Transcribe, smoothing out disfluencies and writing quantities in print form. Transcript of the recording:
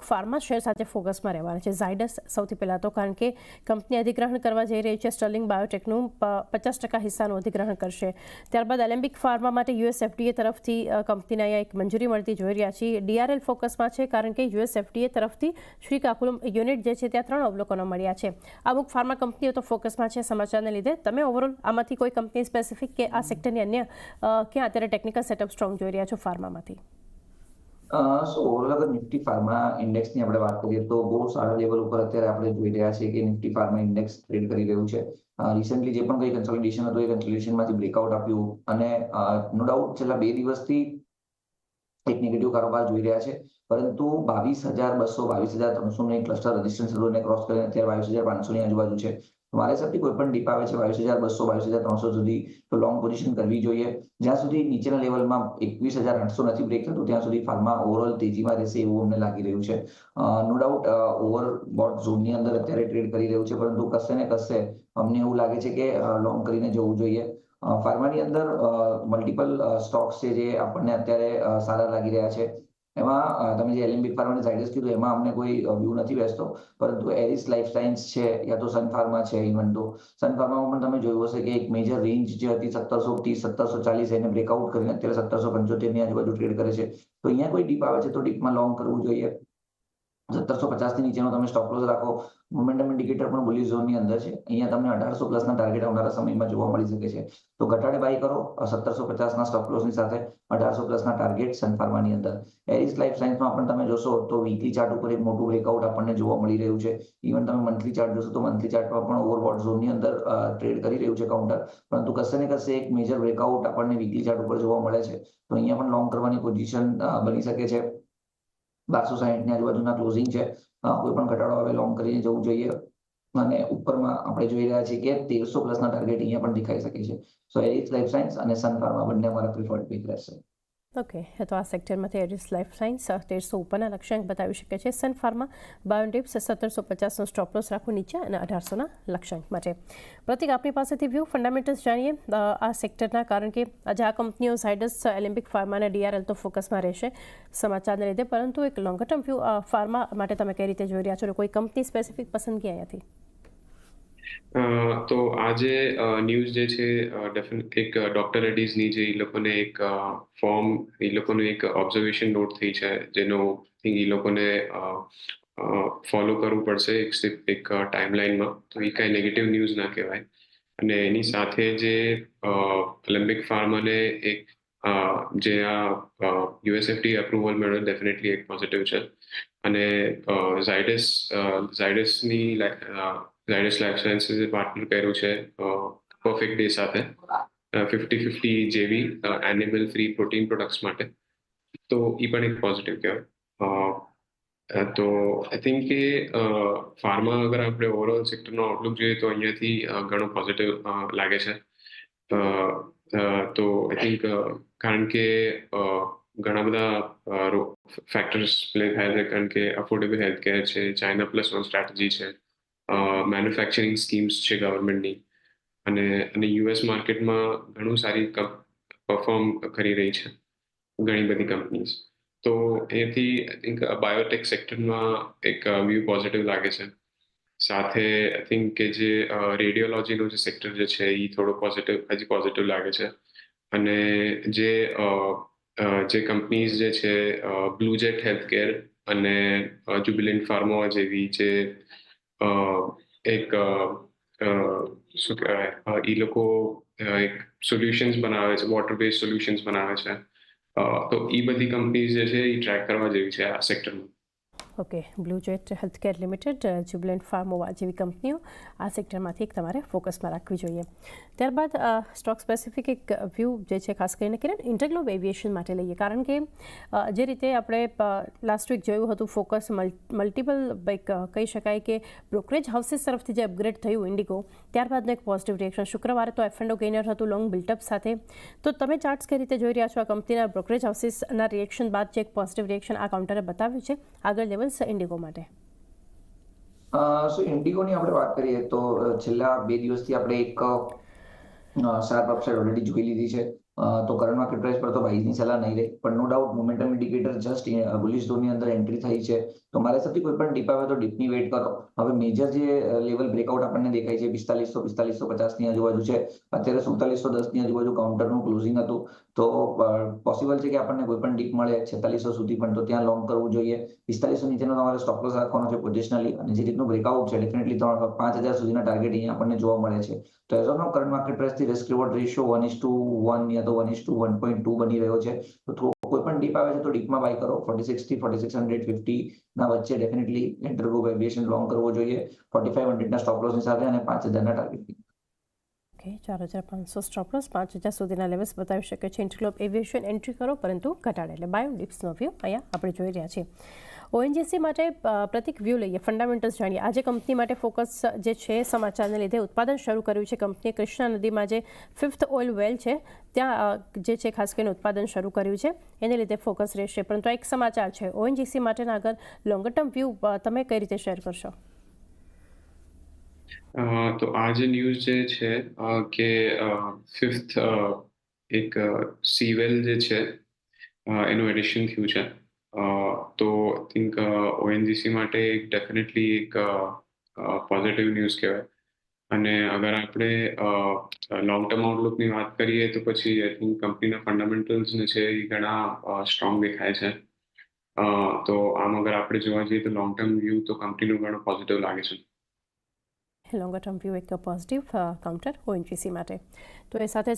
Pharma share સાથે ફોકસમાં રહેવાના છે. ઝાયડસ સૌથી પહેલાં તો, કારણ કે કંપની અધિગ્રહણ કરવા જઈ રહી છે. સ્ટર્લિંગ બાયોટેકનું 50% હિસ્સાનું અધિગ્રહણ કરશે. ત્યારબાદ એલેમ્બિક ફાર્મા માટે યુએસ એફડીએ તરફથી કંપનીને અહીંયા એક મંજૂરી મળતી જોઈ રહ્યા છીએ. ડીઆરએલ ફોકસમાં છે, કારણ કે યુએસ એફડીએ તરફથી શ્રીકાકુલમ યુનિટ જે છે ત્યાં 3 અવલોકનો મળ્યા છે. અમુક ફાર્મા કંપનીઓ તો ફોકસમાં છે સમાચારને લીધે. તમે ઓવરઓલ આમાંથી કોઈ કંપની સ્પેસિફિક કે આ સેક્ટરની અન્ય ક્યાં અત્યારે ટેકનિકલ સેટઅપ સ્ટ્રોંગ જોઈ રહ્યા છો ફાર્મામાંથી? ઓવરઓલ અગર નિફ્ટી ફાર્મા ઇન્ડેક્સની આપણે વાત કરીએ તો બહુ સારા લેવલ ઉપર અત્યારે આપણે જોઈ રહ્યા છીએ કે નિફ્ટી ફાર્મા ઇન્ડેક્સ ટ્રેડ કરી રહ્યું છે. રિસેન્ટલી જે પણ કંઈ કન્સોલિડેશન હતું એ કન્સોલિડેશનમાંથી બ્રેકઆઉટ આપ્યું અને નો ડાઉટ છેલ્લા 2 દિવસથી એક નેગેટિવ કારોબાર જોઈ રહ્યા છે. પરંતુ 22,200 22,300 એક ક્લસ્ટર રેઝિસ્ટન્સ લેવલને ક્રોસ કરીને અત્યારે 22,500 ની આજુબાજુ છે. મારા હિસાબથી કોઈ પણ ડીપ આવે છે 22,200 22,300 સુધી તો લોંગ પોઝિશન કરવી જોઈએ. જ્યાં સુધી નીચેના લેવલમાં 21,800 નથી બ્રેક થતું ત્યાં સુધી ફાર્મા ઓવરઓલ તેજીમાં રહેશે એવું અમને લાગી રહ્યું છે. નો ડાઉટ ઓવરબોટ ઝોનની અંદર અત્યારે ટ્રેડ કરી રહ્યું છે, પરંતુ કશે ને કશે અમને એવું લાગે છે કે લોંગ કરીને જવું જોઈએ. ફાર્માની અંદર મલ્ટિપલ સ્ટોક્સ છે જે આપણને અત્યારે સારા લાગી રહ્યા છે. એમાં તમે જે એલેમ્બિક ફાર્મા અને ઝાયડસ કીધું એમાં અમને કોઈ વ્યૂ નથી બેસતો, પરંતુ એરિસ લાઈફ સાયન્સ છે યા તો સન ફાર્મા છે. ઇવન તો સન ફાર્મામાં પણ તમે જોયું હશે કે એક મેજર રેન્જ જે હતી 1730 1740 એને બ્રેકઆઉટ કરીને અત્યારે 1775 ની આજુબાજુ ટ્રેડ કરે છે. તો અહીંયા કોઈ ડીપ આવે છે તો ડીપમાં લોંગ કરવું જોઈએ. 1750 થી નીચેનો તમે સ્ટોપ લોસ રાખો. મોમેન્ટમ ઇન્ડિકેટર પણ બુલિશ ઝોનની અંદર છે. અહીંયા તમને 1800 પ્લસના ટાર્ગેટ આવનારા સમયમાં જોવા મળી શકે છે. તો ઘટાડે બાય કરો 1750 ના સ્ટોપ લોસની સાથે 1800 પ્લસના ટાર્ગેટ સન ફાર્માની અંદર. એરિસ લાઈફ સાયન્સમાં પણ તમે જોશો તો વીકલી ચાર્ટ ઉપર એક મોટું બ્રેકઆઉટ આપણને જોવા મળી રહ્યું છે. ઇવન તમે મંથલી ચાર્ટ જોશો તો મંથલી ચાર્ટમાં પણ ઓવરબોટ ઝોનની અંદર ટ્રેડ કરી રહ્યું છે કાઉન્ટર, પરંતુ કશે ને કશે એક મેજર બ્રેકઆઉટ આપણને વીકલી ચાર્ટ ઉપર જોવા મળે છે. તો અહીંયા પણ લોંગ કરવાની પોઝિશન બની શકે છે. 1260 ની આજુબાજુના ક્લોઝિંગ છે. કોઈ પણ ઘટાડો આવે લોંગ કરીને જવું જોઈએ. અને ઉપરમાં આપણે જોઈ રહ્યા છીએ કે 1300 પ્લસના ટાર્ગેટ અહીંયા પણ દેખાઈ શકે છે. સો એરિસ લાઈફ સાયન્સ અને સન ફાર્મા બંને અમારા પ્રિફર્ડ પિક રહેશે. ઓકે, તો આ સેક્ટરમાંથી એરિસ લાઈફ સાયન્સ 1300 ઉપરના લક્ષ્યાંક બતાવી શકે છે. સન ફાર્મા બાયોટિપ્સ 1750નો સ્ટોપ લોસ રાખવું નીચે અને 1800ના લક્ષ્યાંક માટે. પ્રતિક, આપની પાસેથી વ્યૂ ફંડામેન્ટલ્સ જાણીએ આ સેક્ટરના, કારણ કે આજે આ કંપનીઓ ઝાયડસ, એલેમ્બિક ફાર્મા અને ડીઆરએલ તો ફોકસમાં રહેશે સમાચારને લીધે, પરંતુ એક લોંગર ટર્મ વ્યૂ ફાર્મા માટે તમે કઈ રીતે જોઈ રહ્યા છો? કોઈ કંપની સ્પેસિફિક પસંદગી અહીંયાથી? તો આજે ન્યૂઝ જે છે એક ડોક્ટર રેડ્ડીઝની જે એ લોકોને એક ફોર્મ, એ લોકોનું એક ઓબ્ઝર્વેશન નોટ થઈ છે જેનો એ લોકોને ફોલો કરવું પડશે એક ટાઈમલાઈનમાં. તો એ કાંઈ નેગેટિવ ન્યૂઝ ના કહેવાય. અને એની સાથે જે એલેમ્બિક ફાર્માને એક જે આ યુએસએફડી અપ્રુવલ મળ્યો ડેફિનેટલી એક પોઝિટિવ છે. અને ઝાયડસની ઝાયડસ લાઈફ સાયન્સીસે પાર્ટનર કર્યું છે પરફેક્ટ ડે સાથે 50-50 જેવી એનિમલ ફ્રી પ્રોટીન પ્રોડક્ટ્સ માટે. તો એ પણ એક પોઝિટિવ કહેવાય. તો આઈ થિંક કે ફાર્મા અગર આપણે ઓવરઓલ સેક્ટરનો આઉટલુક જોઈએ તો અહીંયાથી ઘણો પોઝિટિવ લાગે છે. તો આઈ થિંક કારણ કે ઘણા બધા ફેક્ટર્સ પ્લે થાય છે, કારણ કે અફોર્ડેબલ હેલ્થ કેર છે, ચાઇના પ્લસ વન સ્ટ્રેટેજી છે, મેન્યુફેક્ચરિંગ સ્કીમ્સ છે ગવર્મેન્ટની, અને યુએસ માર્કેટમાં ઘણું સારી પરફોર્મ કરી રહી છે ઘણી બધી કંપનીઝ. તો એથી આઈ થિંક બાયોટેક સેક્ટરમાં એક વ્યૂ પોઝિટિવ લાગે છે. સાથે આઈ થિંક કે જે રેડિયોલોજીનો જે સેક્ટર જે છે એ થોડો પોઝિટિવ લાગે છે. અને જે કંપનીઝ જે છે બ્લુજેટ હેલ્થકેર અને જ્યુબિલન્ટ ફાર્મા જેવી જે એક શું કહેવાય, એ લોકો એક સોલ્યુશન્સ બનાવે છે, વોટર બેઝ સોલ્યુશન્સ બનાવે છે. તો એ બધી કંપનીઝ જે છે એ ટ્રેક કરવા જેવી છે આ સેક્ટરમાં. Okay, Bluejet Healthcare Limited, Jubilant Pharmova જેવી કંપનીઓ આ સેક્ટરમાંથી એક તમારે ફોકસમાં રાખવી જોઈએ. ત્યારબાદ સ્ટોક સ્પેસિફિક એક વ્યૂ જે છે ખાસ કરીને કિરણ ઇન્ટરગ્લોબ એવિએશન માટે લઈએ, કારણ કે જે રીતે આપણે લાસ્ટ વીક જોયું હતું ફોકસ મલ્ટિપલ કહી શકાય કે બ્રોકરેજ હાઉસીસ તરફથી જે અપગ્રેડ થયું ઇન્ડિગો, ત્યારબાદનું એક પોઝિટિવ રિએક્શન. શુક્રવારે તો એફ&ઓ ગેઇનર હતું લોંગ બિલ્ટઅપ સાથે. તો તમે ચાર્ટ્સ કઈ રીતે જોઈ રહ્યા છો આ કંપનીના બ્રોકરેજ હાઉસીસના રિએક્શન બાદ જે એક પોઝિટિવ રિએક્શન આ કાઉન્ટરે બતાવ્યું છે, આગળ લેવલ ઇન્ડિગો માટે? ઇન્ડિગોની આપણે વાત કરીએ તો છેલ્લા 2 દિવસથી આપણે એક શાર્પ અપસાઇડ ઓલરેડી જોઈ લીધી છે. તો કરંટ માર્કેટ પ્રાઇસ પર તો બાયની સલાહ નહીં રહે, પણ no doubt momentum indicator just bullish ઝોનની અંદર એન્ટ્રી થઈ છે. તો મારા હિસાબથી કોઈ પણ ડીપ આવે તો ડીપની વેઇટ કરો. હવે મેજર જે લેવલ બ્રેકઆઉટ આપણને દેખાય છે 4550 ની આજુબાજુ છે. અત્યારે 4710 ની આજુબાજુ કાઉન્ટરનું ક્લોઝિંગ હતું. તો પોસિબલ છે કે આપણને કોઈ પણ ડીપ મળે 4600 સુધી પણ, તો ત્યાં લોંગ કરવું જોઈએ. 4500 નીચેનો તમારે સ્ટોપ લોસ રાખવાનો છે પોઝિશનલી, અને જે રીતનું બ્રેકઆઉટ છે ડેફિનેટલી 5000 સુધીના ટાર્ગેટ અહીંયા આપણને જોવા મળે છે. તો as of now current market પ્રાઇસથી રિસ્ક રિવોર્ડ રેશિયો 1:1 યા તો 1:1.2 બની રહ્યો છે. તો કોઈ પણ ડીપ આવે છે તો ડીપમાં બાય કરો. 46 થી 4650 ના વચ્ચે definitely enter go variation long કરવો જોઈએ 4500 ના સ્ટોપ લોસની સાથે અને 5000 ના ટાર્ગેટ. ઓકે, 4500 સ્ટોપ લોસ, 5000 સુધીના લેવલ્સ બતાવી શકે છે. ઇન્ટરગ્લોબ એવિએશન એન્ટ્રી કરો પરંતુ ઘટાડે, એટલે બાય ડિપ્સનો વ્યૂ અહીંયા આપણે જોઈ રહ્યા છીએ. ઓએનજીસી માટે પ્રતિક વ્યૂ લઈએ, ફંડામેન્ટલ્સ જાણીએ. આજે કંપની માટે ફોકસ જે છે સમાચારને લીધે ઉત્પાદન શરૂ કર્યું છે કંપનીએ. કૃષ્ણા નદીમાં જે 5th ઓઇલ વેલ છે ત્યાં જે છે ખાસ કરીને ઉત્પાદન શરૂ કર્યું છે, એને લીધે ફોકસ રહેશે. પરંતુ એક સમાચાર છે ઓએનજીસી માટેના આગળ લોંગર ટર્મ વ્યૂ તમે કઈ રીતે શેર કરશો? તો આ જે ન્યૂઝ જે છે કે 5th એક સીવેલ જે છે એનું એડિશન થયું છે. તો આઈ થિંક ઓએનજીસી માટે ડેફિનેટલી એક પોઝિટિવ ન્યૂઝ કહેવાય. અને અગર આપણે લોંગ ટર્મ આઉટલુકની વાત કરીએ તો પછી આઈ થિંક કંપનીના ફંડામેન્ટલ્સ ને છે એ ઘણા સ્ટ્રોંગ દેખાય છે. તો આમ અગર આપણે જોવા જઈએ તો લોંગ ટર્મ વ્યૂ તો કંપનીનું ઘણો પોઝિટિવ લાગે છે. લોંગર ટર્મ વ્યૂ એક પોઝિટિવ કાઉન્ટર ઓએનજીસી માટે. તો એ સાથે